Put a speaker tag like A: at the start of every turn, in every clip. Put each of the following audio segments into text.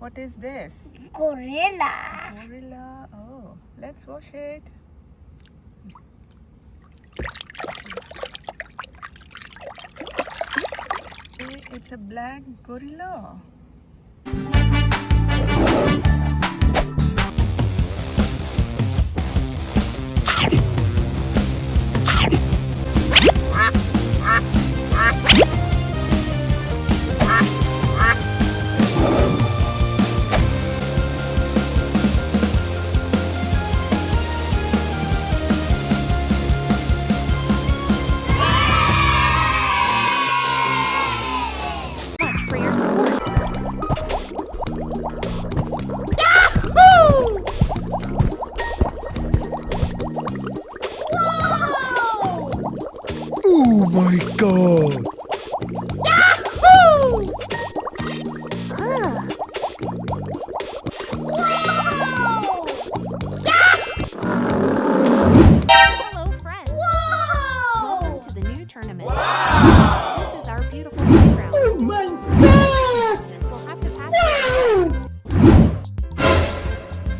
A: What is this?
B: Gorilla.
A: Gorilla. Oh, let's wash it. It's a black gorilla.
C: For your support.
D: Oh my god!
C: Hello, friends. Welcome to the new tournament. This is our beautiful playground.
D: Oh my god!
C: We'll have to pass.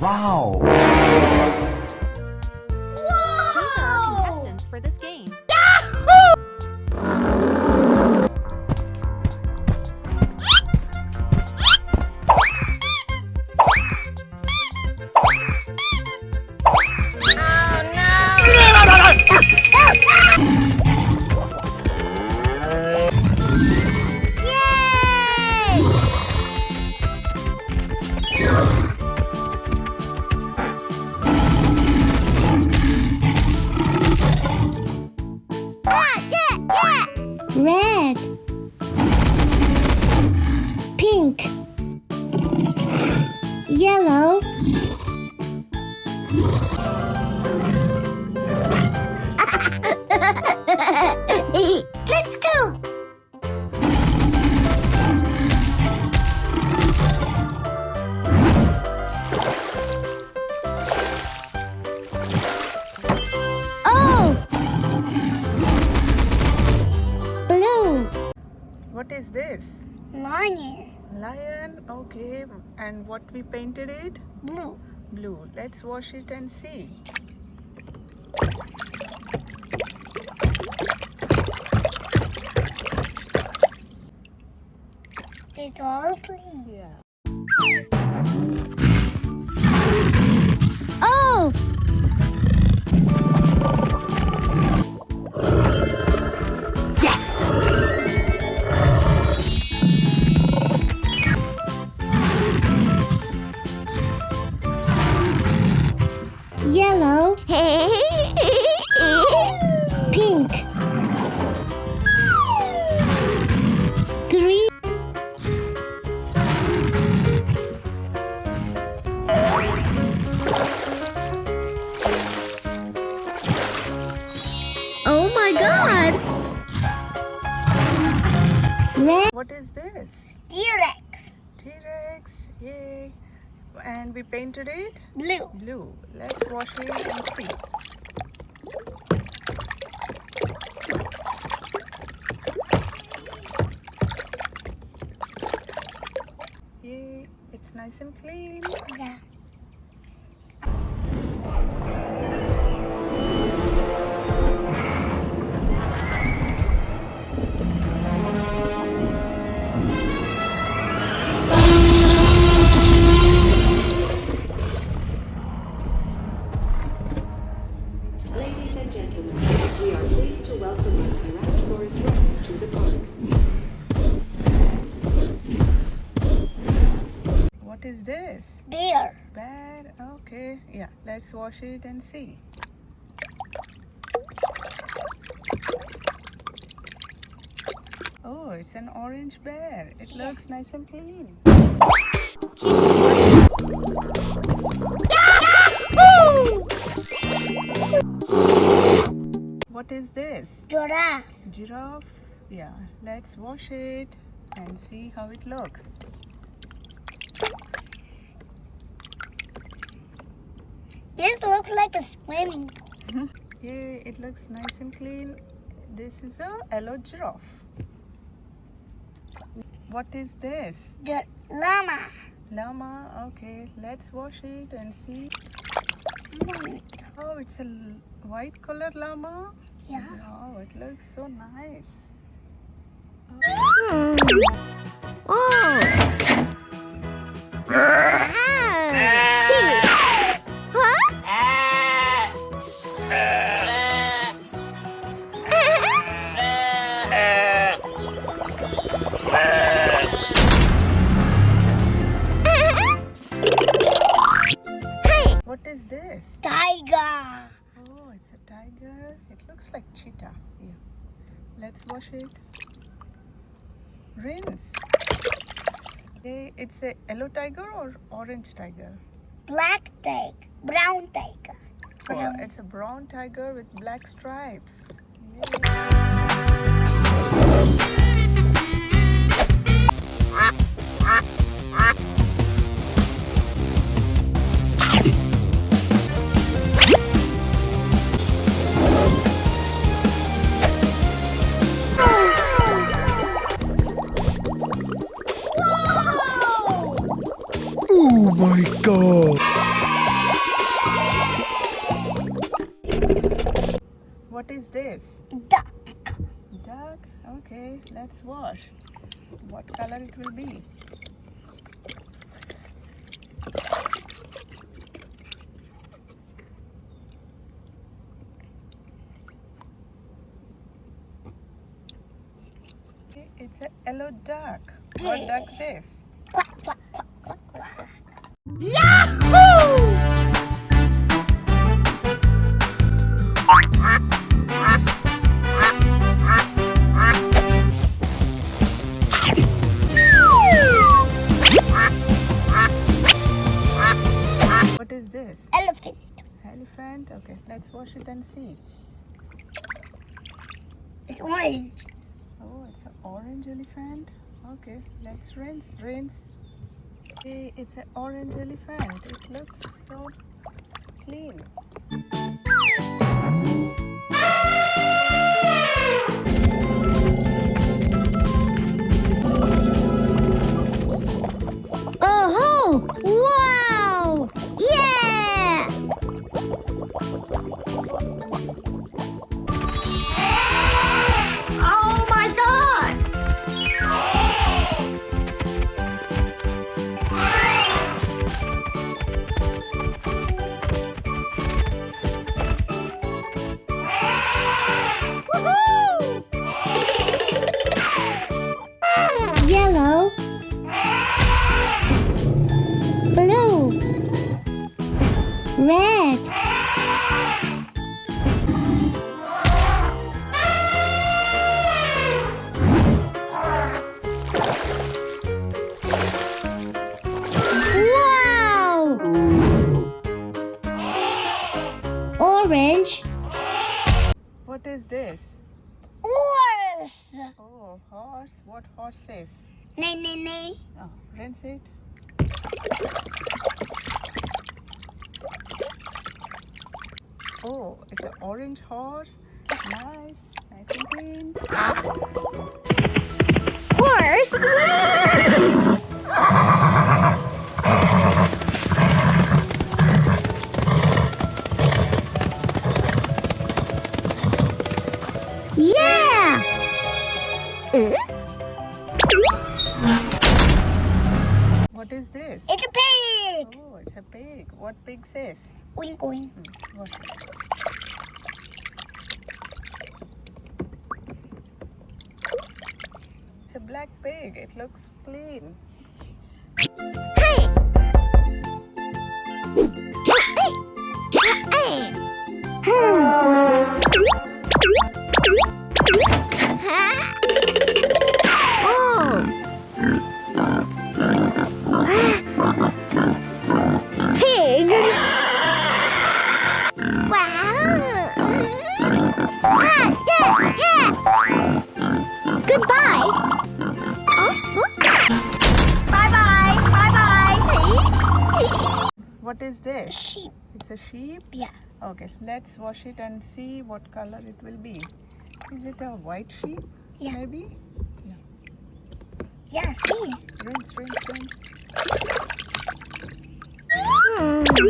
D: Wow!
C: These are our contestants for this game.
B: Red. Pink. Yellow. Let's go. Oh. Blue.
A: What is this?
B: Lion.
A: Lion. Okay. And what we painted it?
B: Blue.
A: Blue. Let's wash it and see.
B: It's all clean.
A: Yeah.
B: Oh. Yellow. Pink. Green. Oh my god. Red.
A: What is this?
B: T-Rex.
A: T-Rex. Yay. And we painted it
B: Blue.
A: blue. Let's wash it and see. Yay. It's nice and clean.
B: Yeah.
E: Ladies and gentlemen, we are pleased to welcome our Tyrannosaurus Rex to the park.
A: What is this?
B: Bear.
A: Bear. Okay. Yeah. Let's wash it and see. Oh, it's an orange bear. It looks nice and clean. What is this?
B: Giraffe.
A: Giraffe. Yeah. Let's wash it and see how it looks.
B: This looks like a swimming pool.
A: Yeah, it looks nice and clean. This is a yellow giraffe. What is this?
B: Llama.
A: Llama. Okay, let's wash it and see. Oh, it's a white color llama.
B: Yeah.
A: Wow, it looks so nice. What is this?
B: Tiger.
A: Oh, it's a tiger. It looks like cheetah. Yeah. Let's wash it. Rinse. Okay, it's a yellow tiger or orange tiger?
B: Black tiger. Brown tiger.
A: Oh, it's a brown tiger with black stripes. Yay.
D: Oh my god!
A: What is this?
B: Duck.
A: Duck. Okay, let's wash. What color it will be? Okay, it's a yellow duck. What duck says?
B: Quack, quack, quack, quack, quack.
A: What is this?
B: Elephant.
A: Elephant. Okay, let's wash it and see.
B: It's orange.
A: Oh, it's an orange elephant. Okay, let's rinse. Okay, it's an orange elephant. It looks so clean.
B: Oh, wow! Yeah! Oh my god! Woohoo! Yellow. Blue. Red. Wow! Orange.
A: What is this?
B: Horse.
A: Oh, horse. What horse says?
B: Nay, nay, nay.
A: Oh, rinse it. Oh, it's an orange horse. Nice and clean.
B: Horse. Yeah.
A: What is this?
B: It's a pig.
A: Oh, it's a pig. What pig says?
B: Oink, oink.
A: Wash it. It's a black pig. It looks clean. What is this?
B: Sheep.
A: It's a sheep?
B: Yeah.
A: Okay, let's wash it and see what color it will be. Is it a white sheep?
B: Yeah.
A: Maybe?
B: Yeah, see.
A: Rinse.
B: Oh.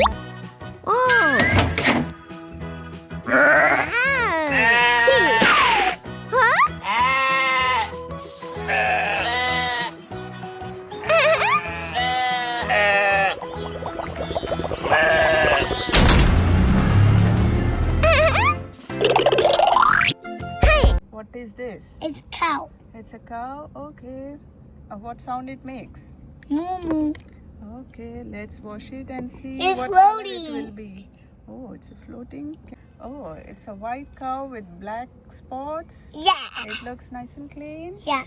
A: What is this?
B: It's cow.
A: It's a cow. Okay. What sound it makes?
B: Moo.
A: Okay, let's wash it and see
B: It's
A: what color it
B: floating.
A: will be. Oh, it's a floating. Oh, it's a white cow with black spots.
B: Yeah.
A: It looks nice and clean.
B: Yeah.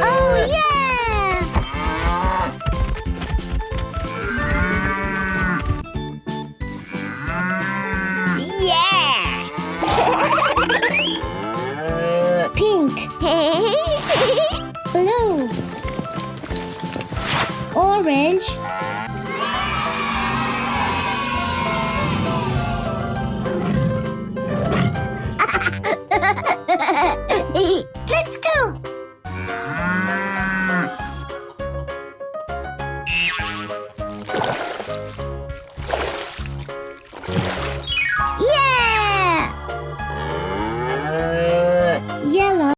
B: Oh yeah! Yeah! Pink. Blue. Orange.